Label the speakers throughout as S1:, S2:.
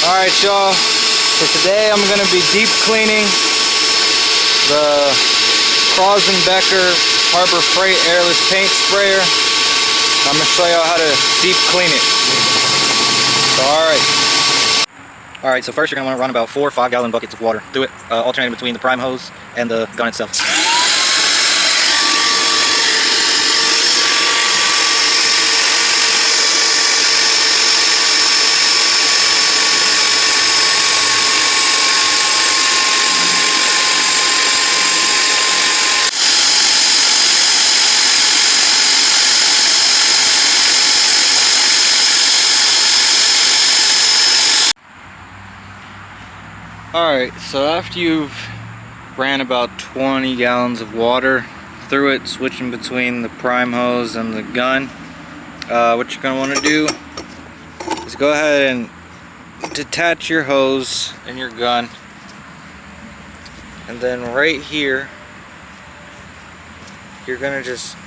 S1: Alright y'all, so today I'm going to be deep cleaning the Krause and Becker Harbor Freight Airless Paint Sprayer. I'm going to show y'all how to deep clean it. So alright, so first you're going to want to run about 4 5-gallon buckets of water through it, alternating between the prime hose and the gun itself. Alright, so after you've ran about 20 gallons of water through it, switching between the prime hose and the gun, what you're going to want to do is go ahead and detach your hose and your gun, and then right here you're going to just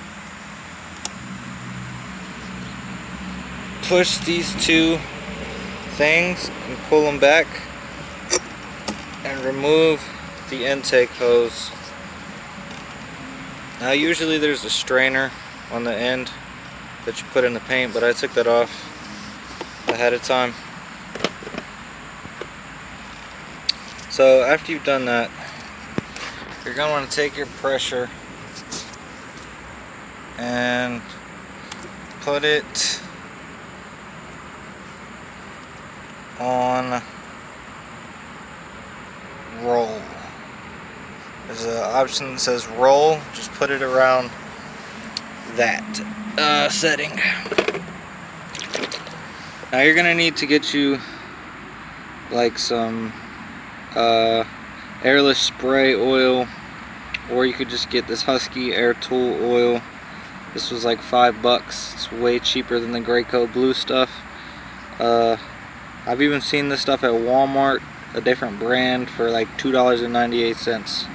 S1: push these two things and pull them back and remove the intake hose. Now usually there's a strainer on the end that you put in the paint, but I took that off ahead of time. So after you've done that, you're going to want to take your pressure and put it on roll. There's an option that says roll. Just put it around that setting. Now you're gonna need to get you like some Airless Spray Oil, or you could just get this Husky Air Tool Oil. This was like $5. It's way cheaper than the Graco blue stuff. I've even seen this stuff at Walmart, a different brand, for like $2.98.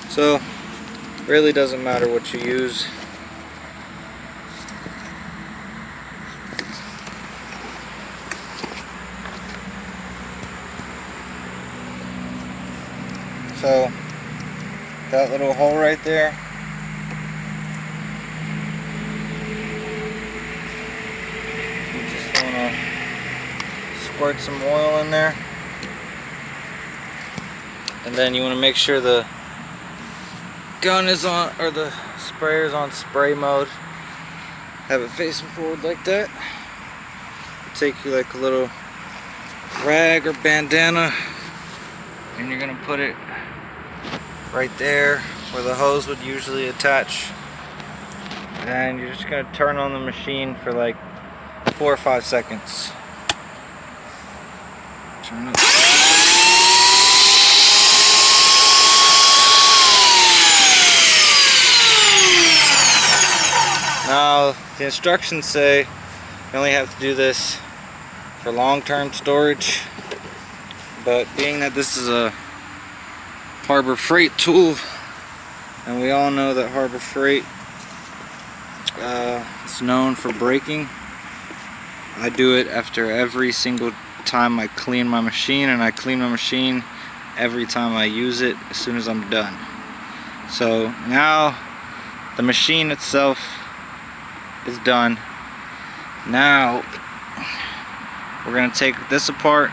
S1: So really doesn't matter what you use. So that little hole right there, you just want to squirt some oil in there. And then you want to make sure the gun is on, or the sprayer is on spray mode. Have it facing forward like that. Take you like a little rag or bandana, and you're going to put it right there where the hose would usually attach. And you're just going to turn on the machine for like 4 or 5 seconds. Turn it. Now, the instructions say you only have to do this for long-term storage, but being that this is a Harbor Freight tool, and we all know that Harbor Freight is known for breaking, I do it after every single time I clean my machine, and I clean my machine every time I use it as soon as I'm done. So now the machine itself is done. Now we're going to take this apart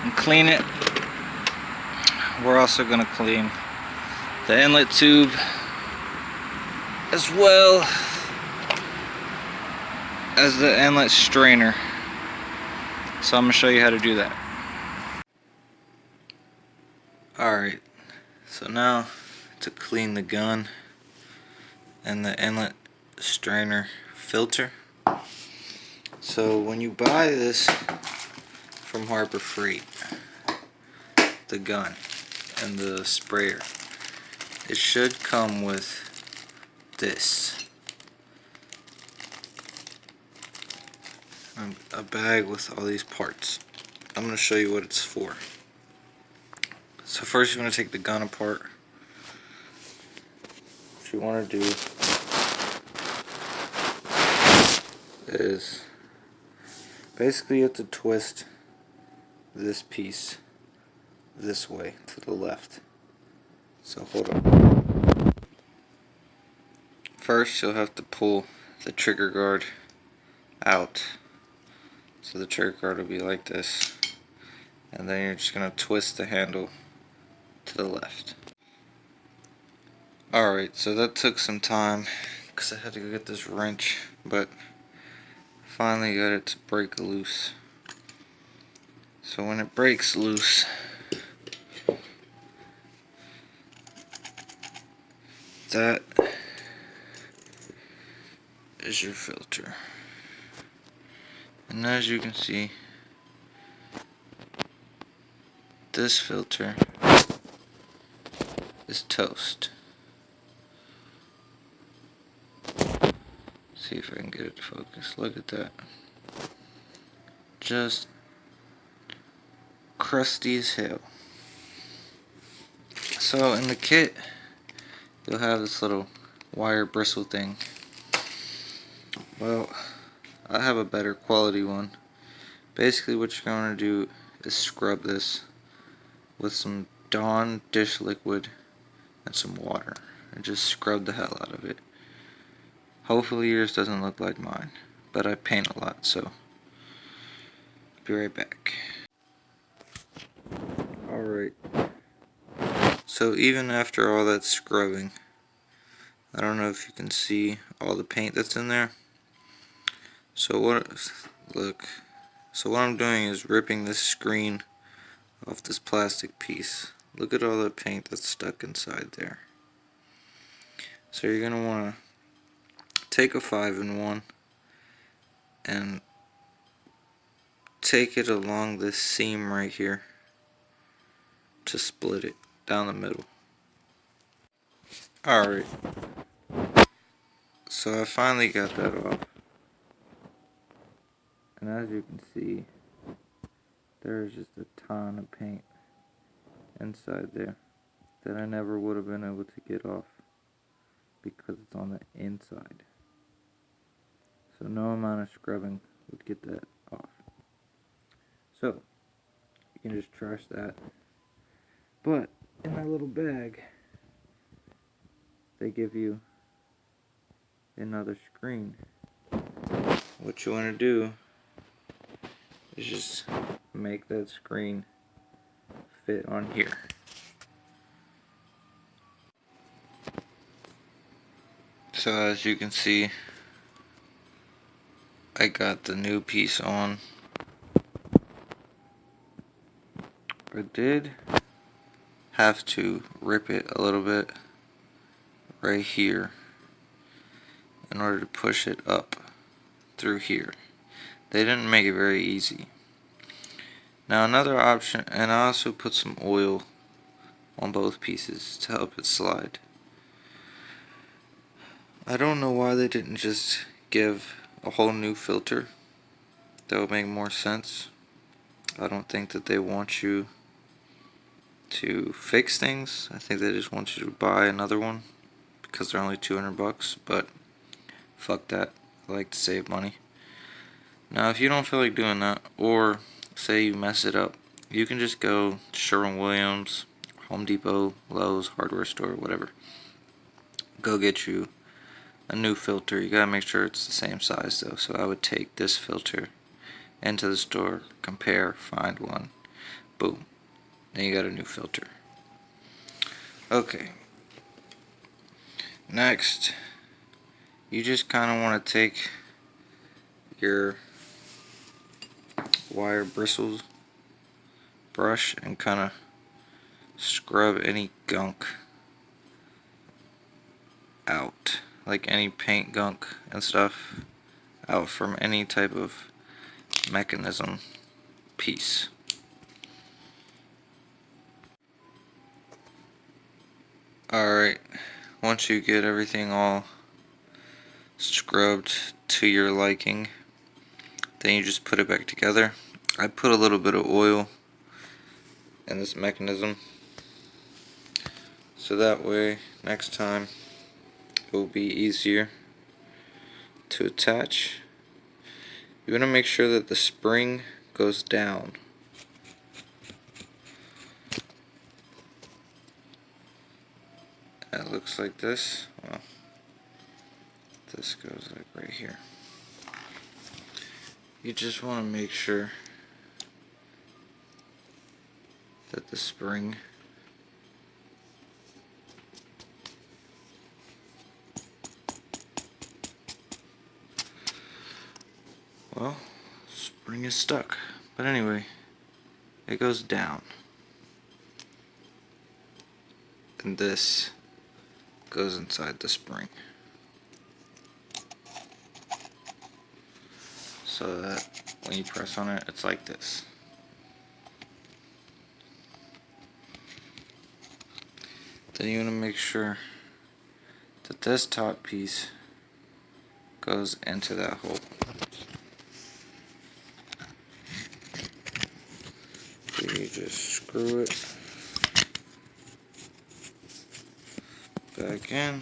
S1: and clean it. We're also going to clean the inlet tube as well as the inlet strainer. So I'm going to show you how to do that. Alright, so now to clean the gun and the inlet strainer filter. So when you buy this from Harbor Freight, the gun and the sprayer, it should come with this, a bag with all these parts. I'm going to show you what it's for. So first you're going to take the gun apart. What you want to do is basically you have to twist this piece this way to the left. So hold on. First you'll have to pull the trigger guard out. So the trigger guard will be like this. And then you're just going to twist the handle to the left. Alright, so that took some time because I had to go get this wrench, but finally got it to break loose. So when it breaks loose, that is your filter. And as you can see, this filter is toast. See if I can get it to focus. Look at that. Just crusty as hell. So in the kit, you'll have this little wire bristle thing. Well, I have a better quality one. Basically what you're going to do is scrub this with some Dawn dish liquid and some water, and just scrub the hell out of it. Hopefully yours doesn't look like mine, but I paint a lot, so be right back. Alright, so even after all that scrubbing, I don't know if you can see all the paint that's in there. So what I'm doing is ripping this screen off this plastic piece. Look at all the paint that's stuck inside there. So you're going to want to take a 5-in-1 and take it along this seam right here to split it down the middle. Alright, so I finally got that off. And as you can see, there's just a ton of paint inside there that I never would have been able to get off because it's on the inside. So no amount of scrubbing would get that off. So you can just trash that. But in that little bag, they give you another screen. What you want to do is just make that screen fit on here. So as you can see, I got the new piece on. I did have to rip it a little bit right here in order to push it up through here. They didn't make it very easy. Now another option, and I also put some oil on both pieces to help it slide. I don't know why they didn't just give a whole new filter. That would make more sense. I don't think that they want you to fix things. I think they just want you to buy another one because they're only $200, but fuck that. I like to save money. Now if you don't feel like doing that, or say you mess it up, you can just go to Sherwin-Williams, Home Depot, Lowe's, hardware store, whatever. Go get you a new filter. You gotta make sure it's the same size though. So I would take this filter into the store, compare, find one, boom. Then you got a new filter. Okay. Next, you just kind of want to take your wire bristles brush and kind of scrub any gunk out, like any paint gunk and stuff out from any type of mechanism piece. Alright, once you get everything all scrubbed to your liking, then you just put it back together. I put a little bit of oil in this mechanism so that way next time it will be easier to attach. You want to make sure that the spring goes down it looks like this. Well, this goes like right here. You just want to make sure that the spring spring is stuck. But anyway, it goes down. And this goes inside the spring. So that when you press on it, it's like this. Then you want to make sure that this top piece goes into that hole. You just screw it back in.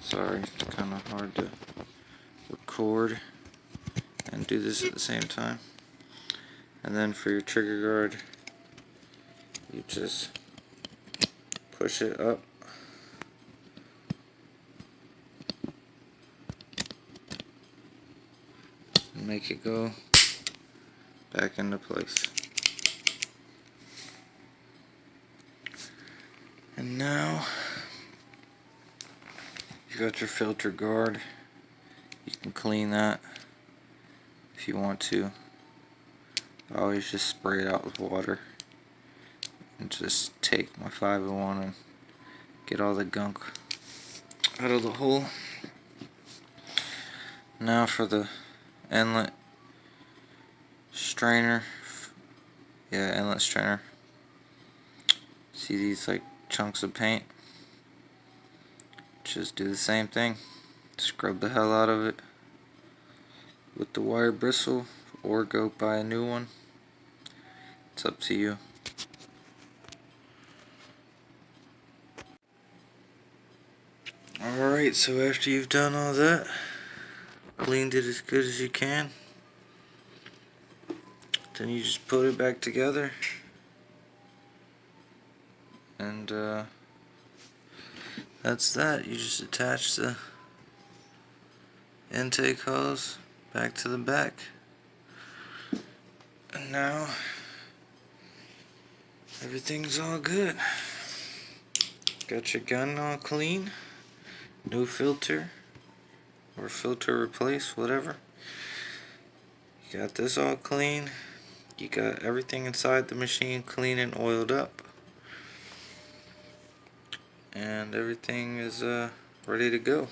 S1: Sorry, it's kind of hard to record and do this at the same time. And then for your trigger guard, you just push it up. And make it go back into place. And now you got your filter guard. You can clean that if you want to. I always just spray it out with water and just take my 501 and get all the gunk out of the hole. Now for the inlet strainer. Yeah, inlet strainer. See these like chunks of paint? Just do the same thing. Scrub the hell out of it with the wire bristle, or go buy a new one. It's up to you. Alright, so after you've done all that, cleaned it as good as you can, then you just put it back together, and that's that. You just attach the intake hose back to the back, and now everything's all good. Got your gun all clean, new filter or filter replace, whatever. You got this all clean. You got everything inside the machine clean and oiled up, and everything is ready to go.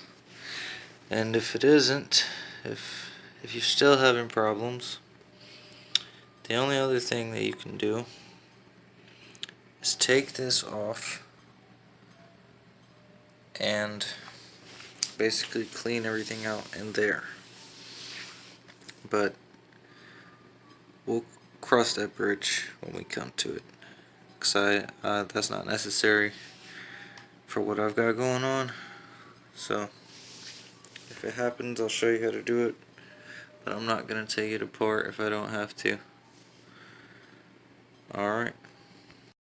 S1: And if it isn't, if you're still having problems, the only other thing that you can do is take this off and basically clean everything out in there. But we'll cross that bridge when we come to it, because that's not necessary for what I've got going on. So if it happens, I'll show you how to do it, but I'm not going to take it apart if I don't have to. Alright.